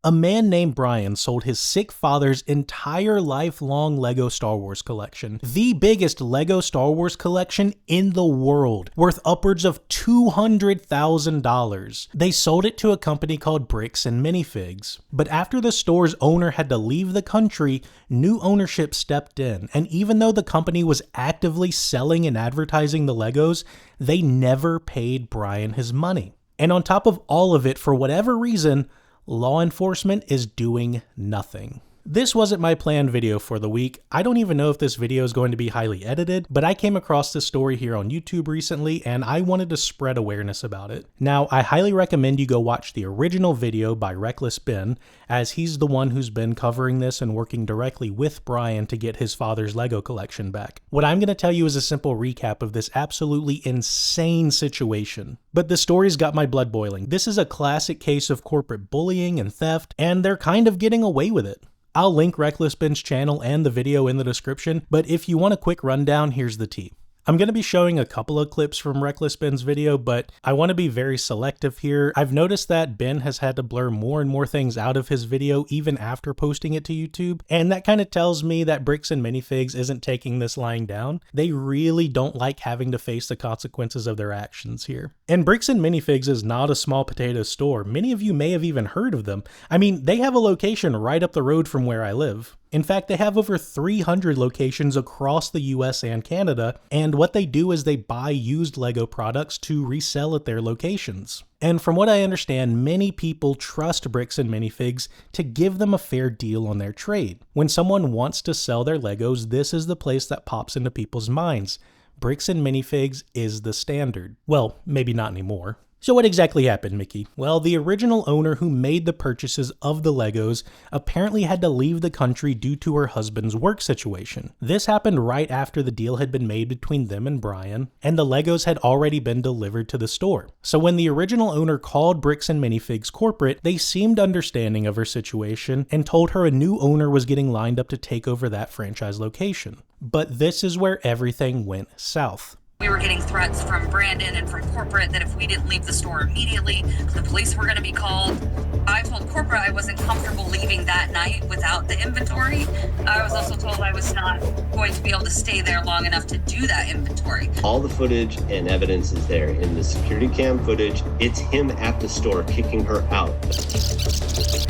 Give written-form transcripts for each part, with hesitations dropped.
A man named Bryan sold his sick father's entire lifelong LEGO Star Wars collection, the biggest LEGO Star Wars collection in the world, worth upwards of $200,000. They sold it to a company called Bricks and Minifigs. But after the store's owner had to leave the country, new ownership stepped in, and even though the company was actively selling and advertising the Legos, they never paid Bryan his money. And on top of all of it, for whatever reason, law enforcement is doing nothing. This wasn't my planned video for the week. I don't even know if this video is going to be highly edited, but I came across this story here on YouTube recently and I wanted to spread awareness about it. Now, I highly recommend you go watch the original video by Reckless Ben, as he's the one who's been covering this and working directly with Bryan to get his father's Lego collection back. What I'm going to tell you is a simple recap of this absolutely insane situation. But the story's got my blood boiling. This is a classic case of corporate bullying and theft, and they're kind of getting away with it. I'll link Reckless Ben's channel and the video in the description, but if you want a quick rundown, here's the tea. I'm going to be showing a couple of clips from Reckless Ben's video, but I want to be very selective here. I've noticed that Ben has had to blur more and more things out of his video even after posting it to YouTube, and that kind of tells me that Bricks and Minifigs isn't taking this lying down. They really don't like having to face the consequences of their actions here. And Bricks and Minifigs is not a small potato store. Many of you may have even heard of them. I mean, they have a location right up the road from where I live. In fact, they have over 300 locations across the US and Canada, and what they do is they buy used LEGO products to resell at their locations. And from what I understand, many people trust Bricks and Minifigs to give them a fair deal on their trade. When someone wants to sell their Legos, this is the place that pops into people's minds. Bricks and Minifigs is the standard. Well, maybe not anymore. So what exactly happened, Mickey? Well, the original owner who made the purchases of the Legos apparently had to leave the country due to her husband's work situation. This happened right after the deal had been made between them and Bryan, and the Legos had already been delivered to the store. So when the original owner called Bricks and Minifigs corporate, they seemed understanding of her situation and told her a new owner was getting lined up to take over that franchise location. But this is where everything went south. We were getting threats from Brandon and from corporate that if we didn't leave the store immediately, the police were going to be called. I told corporate I wasn't comfortable leaving that night without the inventory. I was also told I was not going to be able to stay there long enough to do that inventory. All the footage and evidence is there. In the security cam footage, it's him at the store kicking her out.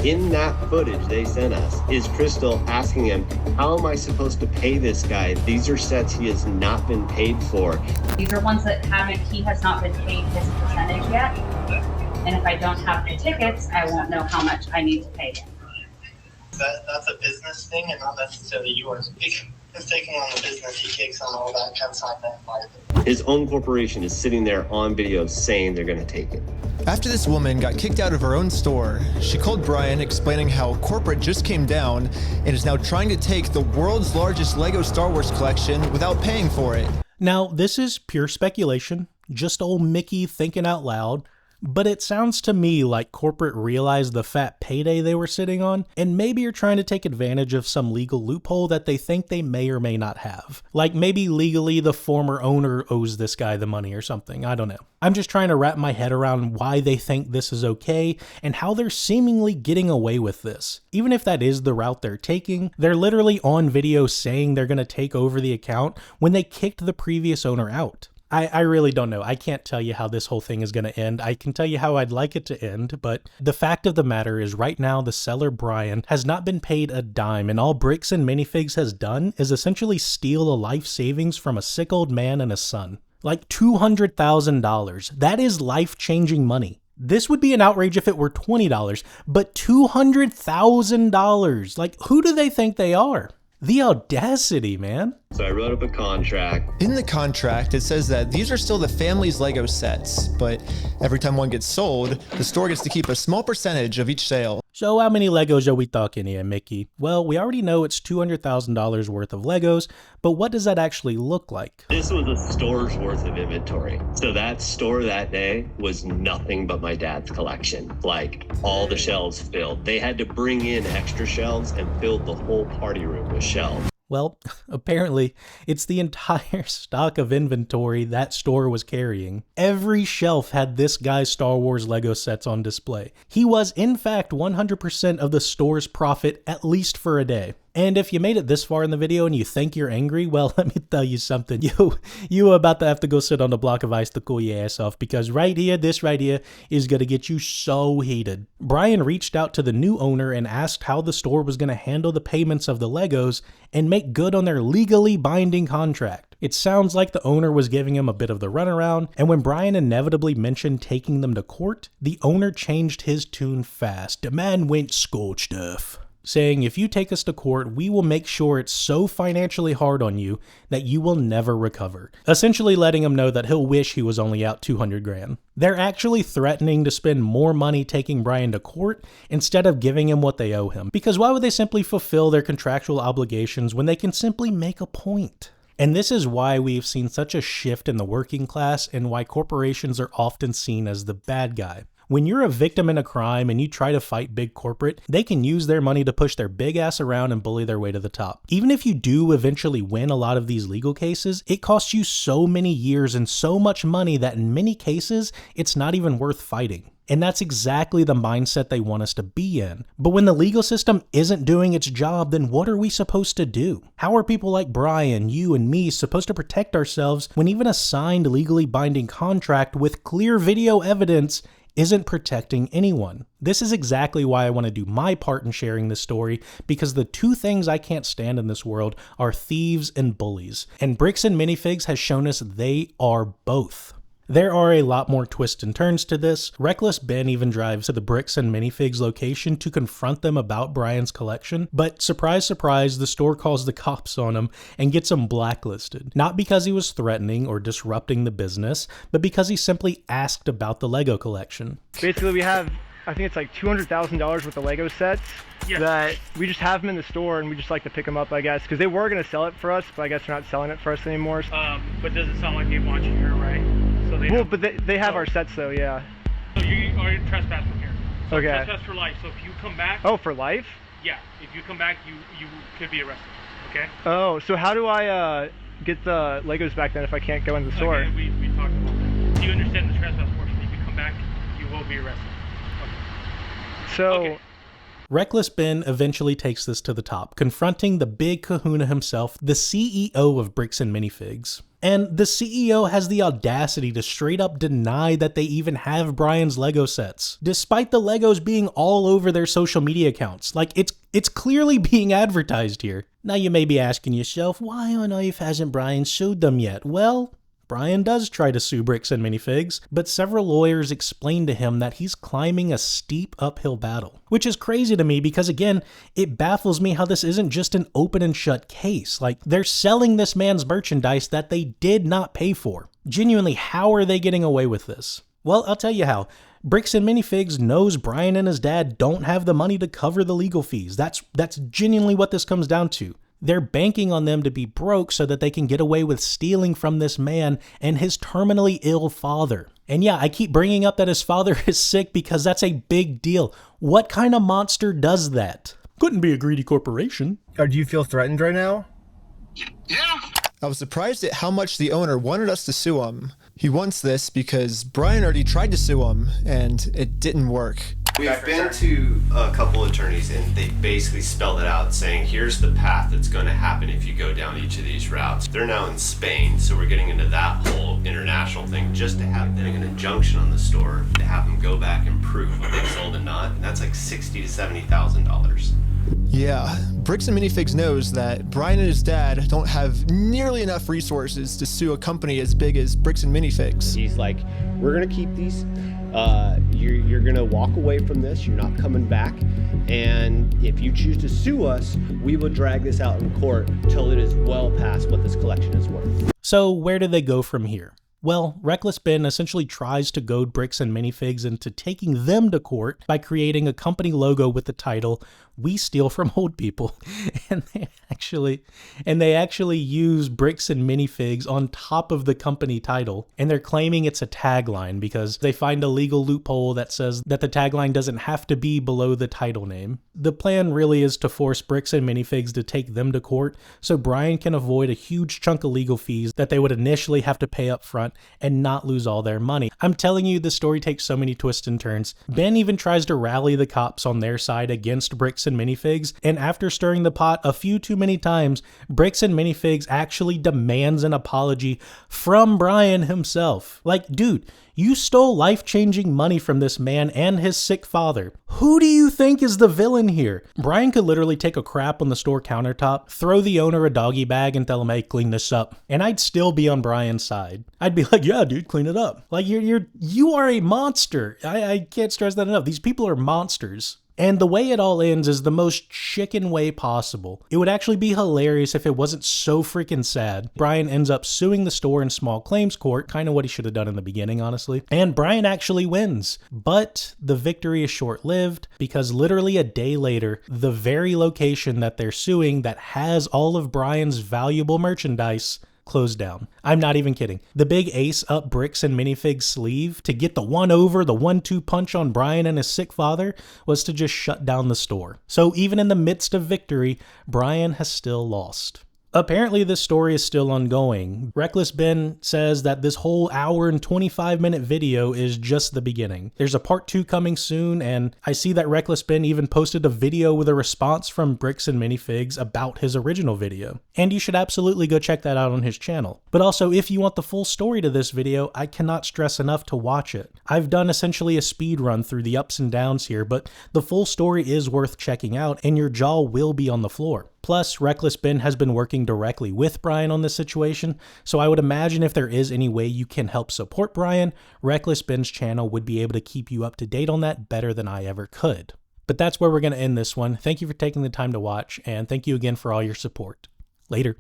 In that footage they sent us is Crystal asking him, how am I supposed to pay this guy? These are sets he has not been paid for. These are ones that he has not been paid his percentage yet. And if I don't have the tickets, I won't know how much I need to pay him. That's a business thing and not necessarily yours. He's taking on the business, he takes on all that kind of side that his own corporation is sitting there on video saying they're going to take it. After this woman got kicked out of her own store, she called Bryan explaining how corporate just came down and is now trying to take the world's largest LEGO Star Wars collection without paying for it. Now, this is pure speculation, just old Mickey thinking out loud, but it sounds to me like corporate realized the fat payday they were sitting on, and maybe you're trying to take advantage of some legal loophole that they think they may or may not have. Like maybe legally the former owner owes this guy the money or something, I don't know. I'm just trying to wrap my head around why they think this is okay and how they're seemingly getting away with this. Even if that is the route they're taking, they're literally on video saying they're going to take over the account when they kicked the previous owner out. I really don't know. I can't tell you how this whole thing is going to end. I can tell you how I'd like it to end, but the fact of the matter is right now the seller Bryan has not been paid a dime, and all Bricks and Minifigs has done is essentially steal a life savings from a sick old man and his son. Like $200,000. That is life-changing money. This would be an outrage if it were $20, but $200,000. Like, who do they think they are? The audacity, man. So I wrote up a contract. In the contract, it says that these are still the family's LEGO sets, but every time one gets sold, the store gets to keep a small percentage of each sale. So how many Legos are we talking here, Mickey? Well, we already know it's $200,000 worth of Legos, but what does that actually look like? This was a store's worth of inventory. So that store that day was nothing but my dad's collection. Like, all the shelves filled. They had to bring in extra shelves and filled the whole party room with shelves. Well, apparently, it's the entire stock of inventory that store was carrying. Every shelf had this guy's Star Wars Lego sets on display. He was, in fact, 100% of the store's profit, at least for a day. And if you made it this far in the video and you think you're angry, well, let me tell you something. You are about to have to go sit on a block of ice to cool your ass off, because this right here is going to get you so heated. Bryan reached out to the new owner and asked how the store was going to handle the payments of the Legos and make good on their legally binding contract. It sounds like the owner was giving him a bit of the runaround, and when Bryan inevitably mentioned taking them to court, the owner changed his tune fast. The man went scorched earth, saying, if you take us to court, we will make sure it's so financially hard on you that you will never recover. Essentially letting him know that he'll wish he was only out 200 grand. They're actually threatening to spend more money taking Bryan to court instead of giving him what they owe him. Because why would they simply fulfill their contractual obligations when they can simply make a point? And this is why we've seen such a shift in the working class and why corporations are often seen as the bad guy. When you're a victim in a crime and you try to fight big corporate, they can use their money to push their big ass around and bully their way to the top. Even if you do eventually win a lot of these legal cases, it costs you so many years and so much money that in many cases, it's not even worth fighting. And that's exactly the mindset they want us to be in. But when the legal system isn't doing its job, then what are we supposed to do? How are people like Bryan, you and me supposed to protect ourselves when even a signed legally binding contract with clear video evidence isn't protecting anyone? This is exactly why I want to do my part in sharing this story, because the two things I can't stand in this world are thieves and bullies. And Bricks and Minifigs has shown us they are both. There are a lot more twists and turns to this. Reckless Ben even drives to the Bricks and Minifigs location to confront them about Bryan's collection, but surprise, surprise, the store calls the cops on him and gets him blacklisted. Not because he was threatening or disrupting the business, but because he simply asked about the Lego collection. Basically, we have, I think it's like $200,000 worth of Lego sets that we just have them in the store, and we just like to pick them up, I guess, because they were going to sell it for us, but I guess they're not selling it for us anymore. But does it sound like they want you here, right? So they have our sets though, yeah. So you are trespass from here. So okay. Trespass for life. So if you come back. Oh, for life? Yeah. If you come back, you could be arrested. Okay. Oh, so how do I get the Legos back then if I can't go in the store? Okay, we talked about that. Do you understand the trespass portion? If you come back, you will be arrested. Okay. So. Okay. Reckless Ben eventually takes this to the top, confronting the big kahuna himself, the CEO of Bricks and Minifigs. And the CEO has the audacity to straight up deny that they even have Bryan's Lego sets, despite the Legos being all over their social media accounts. Like, it's clearly being advertised here. Now you may be asking yourself, why on earth hasn't Bryan sued them yet? Well, Bryan does try to sue Bricks and Minifigs, but several lawyers explain to him that he's climbing a steep uphill battle. Which is crazy to me because, again, it baffles me how this isn't just an open and shut case. Like, they're selling this man's merchandise that they did not pay for. Genuinely, how are they getting away with this? Well, I'll tell you how. Bricks and Minifigs knows Bryan and his dad don't have the money to cover the legal fees. That's genuinely what this comes down to. They're banking on them to be broke so that they can get away with stealing from this man and his terminally ill father. And yeah, I keep bringing up that his father is sick because that's a big deal. What kind of monster does that? Couldn't be a greedy corporation. Do you feel threatened right now? Yeah. I was surprised at how much the owner wanted us to sue him. He wants this because Bryan already tried to sue him and it didn't work. We've been to a couple attorneys and they basically spelled it out saying here's the path that's going to happen if you go down each of these routes. They're now in Spain, so we're getting into that whole international thing just to have them an injunction on the store to have them go back and prove what they've sold and not. And that's like $60,000 to $70,000. Yeah, Bricks and Minifigs knows that Bryan and his dad don't have nearly enough resources to sue a company as big as Bricks and Minifigs. He's like, we're going to keep these. You're going to walk away from this. You're not coming back. And if you choose to sue us, we will drag this out in court till it is well past what this collection is worth. So where do they go from here? Well, Reckless Ben essentially tries to goad Bricks and Minifigs into taking them to court by creating a company logo with the title, "We Steal from Old People." And they actually use Bricks and Minifigs on top of the company title. And they're claiming it's a tagline because they find a legal loophole that says that the tagline doesn't have to be below the title name. The plan really is to force Bricks and Minifigs to take them to court so Bryan can avoid a huge chunk of legal fees that they would initially have to pay up front and not lose all their money. I'm telling you, the story takes so many twists and turns. Ben even tries to rally the cops on their side against Bricks and Minifigs, and after stirring the pot a few too many times, Bricks and Minifigs actually demands an apology from Bryan himself. Like, dude, you stole life-changing money from this man and his sick father. Who do you think is the villain here? Bryan could literally take a crap on the store countertop, throw the owner a doggy bag, and tell him, "Hey, clean this up." And I'd still be on Bryan's side. I'd be like, "Yeah, dude, clean it up." Like, you are a monster. I can't stress that enough. These people are monsters. And the way it all ends is the most chicken way possible. It would actually be hilarious if it wasn't so freaking sad. Bryan ends up suing the store in small claims court, kind of what he should have done in the beginning, honestly. And Bryan actually wins. But the victory is short-lived because literally a day later, the very location that they're suing that has all of Bryan's valuable merchandise closed down. I'm not even kidding. The big ace up Bricks and Minifigs' sleeve to get the 1-2 punch on Bryan and his sick father was to just shut down the store. So even in the midst of victory, Bryan has still lost. Apparently this story is still ongoing. Reckless Ben says that this whole hour and 25-minute video is just the beginning. There's a part 2 coming soon, and I see that Reckless Ben even posted a video with a response from Bricks and Minifigs about his original video. And you should absolutely go check that out on his channel. But also, if you want the full story to this video, I cannot stress enough to watch it. I've done essentially a speed run through the ups and downs here, but the full story is worth checking out, and your jaw will be on the floor. Plus, Reckless Ben has been working directly with Bryan on this situation, so I would imagine if there is any way you can help support Bryan, Reckless Ben's channel would be able to keep you up to date on that better than I ever could. But that's where we're going to end this one. Thank you for taking the time to watch, and thank you again for all your support. Later.